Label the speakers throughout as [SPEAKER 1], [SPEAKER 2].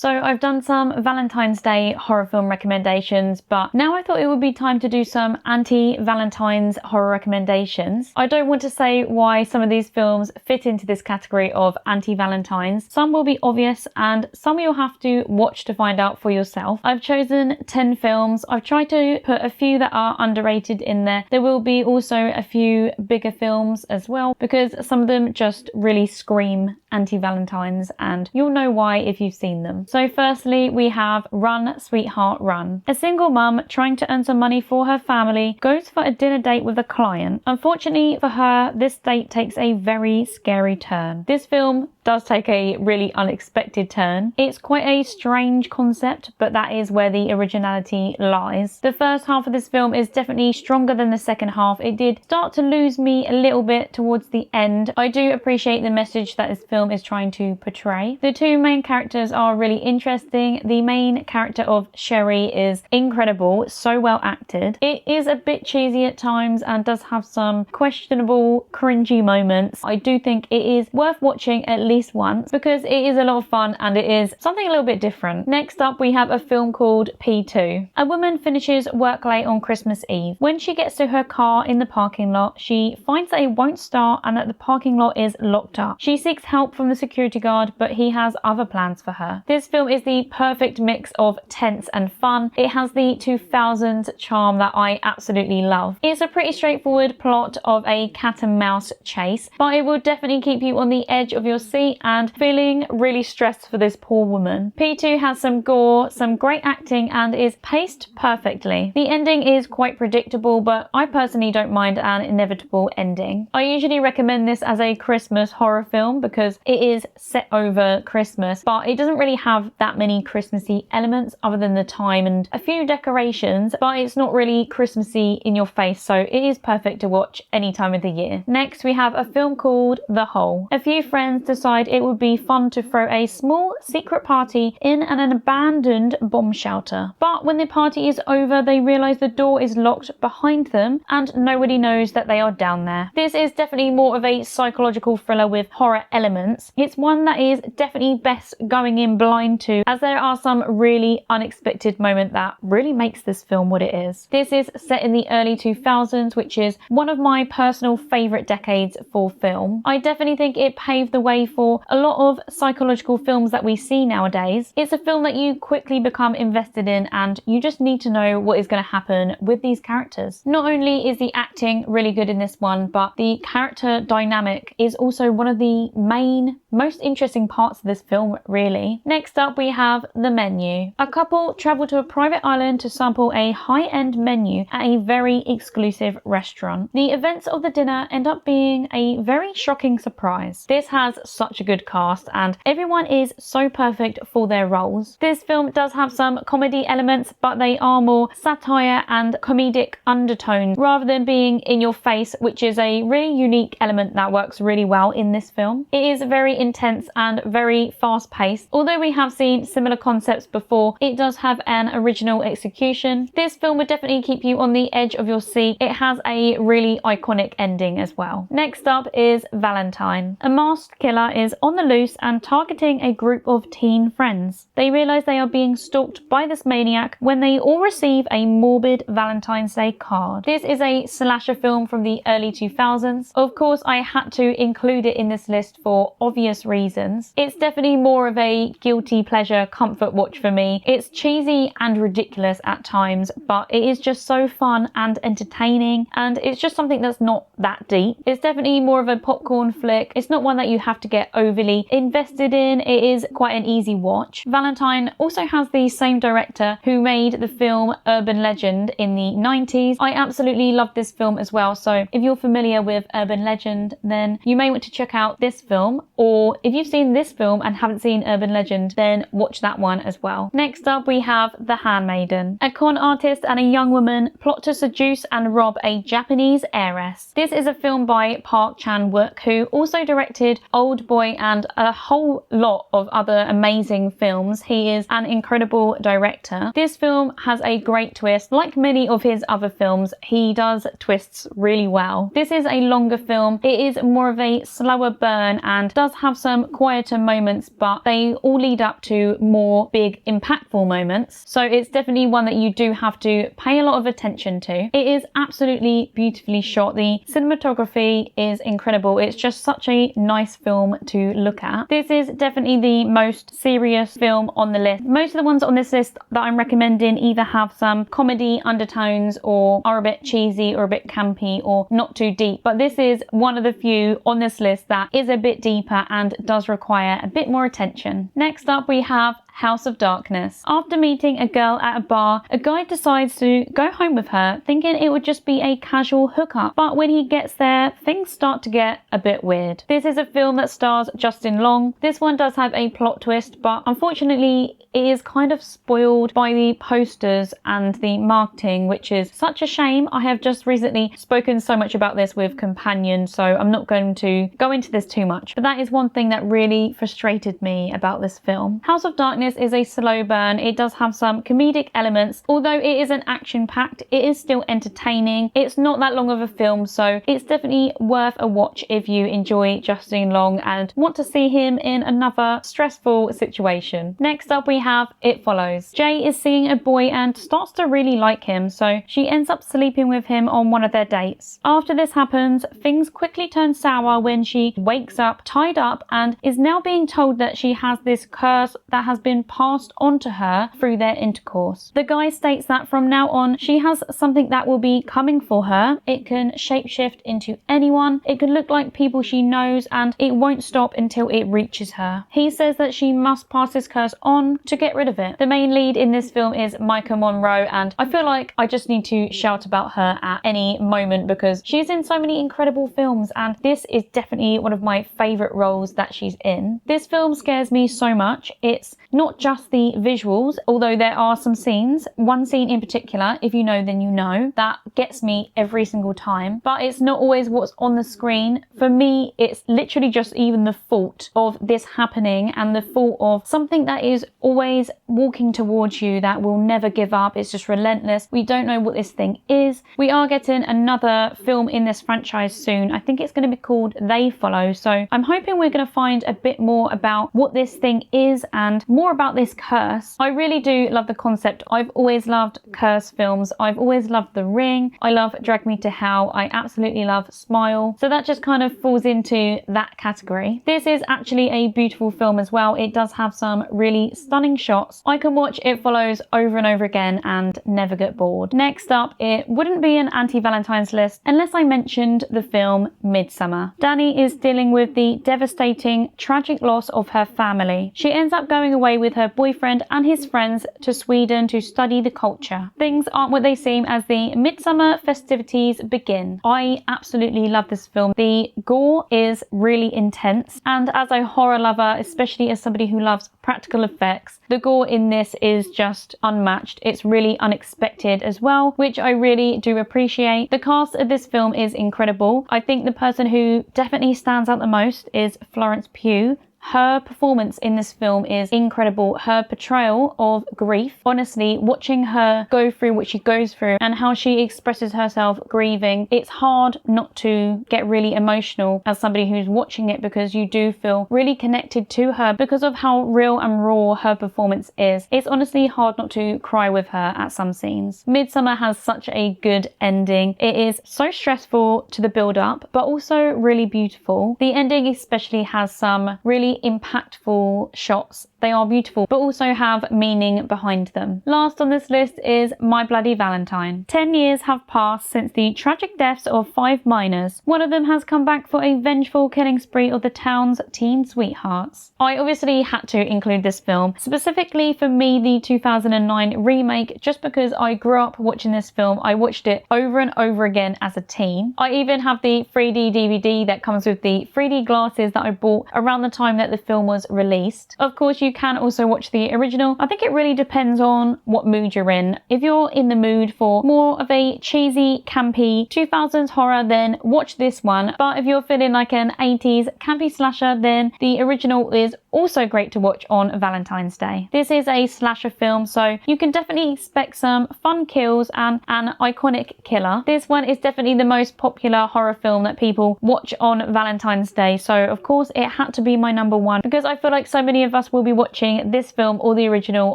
[SPEAKER 1] So I've done some Valentine's Day horror film recommendations, but now I thought it would be time to do some anti-Valentines horror recommendations. I don't want to say why some of these films fit into this category of anti-Valentines. Some will be obvious and some you'll have to watch to find out for yourself. I've chosen 10 films. I've tried to put a few that are underrated in there. There will be also a few bigger films as well because some of them just really scream anti-Valentines and you'll know why if you've seen them. So firstly, we have Run, Sweetheart, Run. A single mum trying to earn some money for her family goes for a dinner date with a client. Unfortunately for her, this date takes a very scary turn. This film does take a really unexpected turn. It's quite a strange concept, but that is where the originality lies. The first half of this film is definitely stronger than the second half. It did start to lose me a little bit towards the end. I do appreciate the message that this film is trying to portray. The two main characters are really interesting. The main character of Sherry is incredible, so well acted. It is a bit cheesy at times and does have some questionable, cringy moments. I do think it is worth watching at least once because it is a lot of fun and it is something a little bit different. Next up, we have a film called P2. A woman finishes work late on Christmas Eve. When she gets to her car in the parking lot, she finds that it won't start and that the parking lot is locked up. She seeks help from the security guard, but he has other plans for her. This film is the perfect mix of tense and fun. It has the 2000s charm that I absolutely love. It's a pretty straightforward plot of a cat and mouse chase, but it will definitely keep you on the edge of your seat and feeling really stressed for this poor woman. P2 has some gore, some great acting, and is paced perfectly. The ending is quite predictable, but I personally don't mind an inevitable ending. I usually recommend this as a Christmas horror film because it is set over Christmas, but it doesn't really have that many Christmassy elements other than the time and a few decorations, but it's not really Christmassy in your face, so it is perfect to watch any time of the year. Next, we have a film called The Hole. A few friends decide it would be fun to throw a small secret party in an abandoned bomb shelter. But when the party is over, they realise the door is locked behind them and nobody knows that they are down there. This is definitely more of a psychological thriller with horror elements. It's one that is definitely best going in blind to, as there are some really unexpected moments that really makes this film what it is. This is set in the early 2000s, which is one of my personal favourite decades for film. I definitely think it paved the way for a lot of psychological films that we see nowadays. It's a film that you quickly become invested in and you just need to know what is going to happen with these characters. Not only is the acting really good in this one, but the character dynamic is also one of the main, most interesting parts of this film, really. Next up, we have The Menu. A couple travel to a private island to sample a high-end menu at a very exclusive restaurant. The events of the dinner end up being a very shocking surprise. This has such a good cast and everyone is so perfect for their roles. This film does have some comedy elements, but they are more satire and comedic undertones rather than being in your face, which is a really unique element that works really well in this film. It is very intense and very fast paced. Although we have seen similar concepts before, it does have an original execution. This film would definitely keep you on the edge of your seat. It has a really iconic ending as well. Next up is Valentine. A masked killer is on the loose and targeting a group of teen friends. They realise they are being stalked by this maniac when they all receive a morbid Valentine's Day card. This is a slasher film from the early 2000s. Of course, I had to include it in this list for obvious reasons. It's definitely more of a guilty pleasure comfort watch for me. It's cheesy and ridiculous at times, but it is just so fun and entertaining, and it's just something that's not that deep. It's definitely more of a popcorn flick. It's not one that you have to get overly invested in. It is quite an easy watch. Valentine also has the same director who made the film Urban Legend in the 90s. I absolutely love this film as well, so if you're familiar with Urban Legend, then you may want to check out this film, or if you've seen this film and haven't seen Urban Legend, then watch that one as well. Next up, we have The Handmaiden. A con artist and a young woman plot to seduce and rob a Japanese heiress. This is a film by Park Chan-wook, who also directed Old Boy Boy and a whole lot of other amazing films. He is an incredible director. This film has a great twist. Like many of his other films, he does twists really well. This is a longer film. It is more of a slower burn and does have some quieter moments, but they all lead up to more big, impactful moments. So it's definitely one that you do have to pay a lot of attention to. It is absolutely beautifully shot. The cinematography is incredible. It's just such a nice film to look at. This is definitely the most serious film on the list. Most of the ones on this list that I'm recommending either have some comedy undertones or are a bit cheesy or a bit campy or not too deep, but this is one of the few on this list that is a bit deeper and does require a bit more attention. Next up we have House of Darkness. After meeting a girl at a bar, a guy decides to go home with her, thinking it would just be a casual hookup. But when he gets there, things start to get a bit weird. This is a film that stars Justin Long. This one does have a plot twist, but unfortunately it is kind of spoiled by the posters and the marketing, which is such a shame. I have just recently spoken so much about this with companions, so I'm not going to go into this too much. But that is one thing that really frustrated me about this film. House of Darkness is a slow burn. It does have some comedic elements. Although it isn't action-packed, it is still entertaining. It's not that long of a film, so it's definitely worth a watch if you enjoy Justin Long and want to see him in another stressful situation. Next up we have It Follows. Jay is seeing a boy and starts to really like him, so she ends up sleeping with him on one of their dates. After this happens, things quickly turn sour when she wakes up tied up and is now being told that she has this curse that has been passed on to her through their intercourse. The guy states that from now on she has something that will be coming for her. It can shapeshift into anyone, it can look like people she knows, and it won't stop until it reaches her. He says that she must pass this curse on to get rid of it. The main lead in this film is Micah Monroe, and I feel like I just need to shout about her at any moment because she's in so many incredible films, and this is definitely one of my favourite roles that she's in. This film scares me so much. It's not just the visuals, although there are some scenes, one scene in particular, if you know then you know, that gets me every single time, but it's not always what's on the screen. For me, it's literally just even the thought of this happening and the thought of something that is always walking towards you that will never give up. It's just relentless. We don't know what this thing is. We are getting another film in this franchise soon. I think it's going to be called They Follow, so I'm hoping we're going to find a bit more about what this thing is and more about this curse. I really do love the concept. I've always loved curse films. I've always loved The Ring. I love Drag Me to Hell. I absolutely love Smile. So that just kind of falls into that category. This is actually a beautiful film as well. It does have some really stunning shots. I can watch It Follows over and over again and never get bored. Next up, it wouldn't be an anti-Valentine's list unless I mentioned the film Midsommar. Danny is dealing with the devastating, tragic loss of her family. She ends up going away with her boyfriend and his friends to Sweden to study the culture. Things aren't what they seem as the midsummer festivities begin. I absolutely love this film. The gore is really intense, and as a horror lover, especially as somebody who loves practical effects, the gore in this is just unmatched. It's really unexpected as well, which I really do appreciate. The cast of this film is incredible. I think the person who definitely stands out the most is Florence Pugh. Her performance in this film is incredible. Her portrayal of grief, honestly, watching her go through what she goes through and how she expresses herself grieving, it's hard not to get really emotional as somebody who's watching it because you do feel really connected to her because of how real and raw her performance is. It's honestly hard not to cry with her at some scenes. Midsommar has such a good ending. It is so stressful to the build up, but also really beautiful. The ending especially has some really impactful shots. They are beautiful, but also have meaning behind them. Last on this list is My Bloody Valentine. 10 years have passed since the tragic deaths of 5 minors. One of them has come back for a vengeful killing spree of the town's teen sweethearts. I obviously had to include this film, specifically for me, the 2009 remake, just because I grew up watching this film. I watched it over and over again as a teen. I even have the 3D DVD that comes with the 3D glasses that I bought around the time that the film was released. Of course, you can also watch the original. I think it really depends on what mood you're in. If you're in the mood for more of a cheesy, campy 2000s horror, then watch this one. But if you're feeling like an 80s campy slasher, then the original is also great to watch on Valentine's Day. This is a slasher film, so you can definitely expect some fun kills and an iconic killer. This one is definitely the most popular horror film that people watch on Valentine's Day, so of course it had to be my number one because I feel like so many of us will be watching this film or the original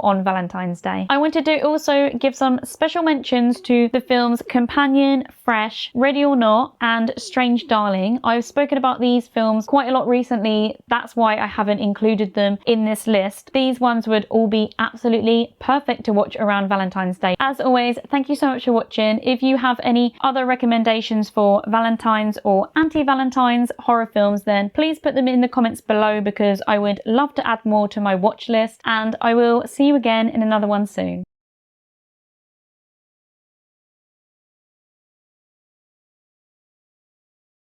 [SPEAKER 1] on Valentine's Day. I wanted to also give some special mentions to the films Companion, Fresh, Ready or Not, and Strange Darling. I've spoken about these films quite a lot recently, that's why I haven't included them in this list. These ones would all be absolutely perfect to watch around Valentine's Day. As always, thank you so much for watching. If you have any other recommendations for Valentine's or anti-Valentines horror films, then please put them in the comments below because I would love to add more to my watch list, and I will see you again in another one soon.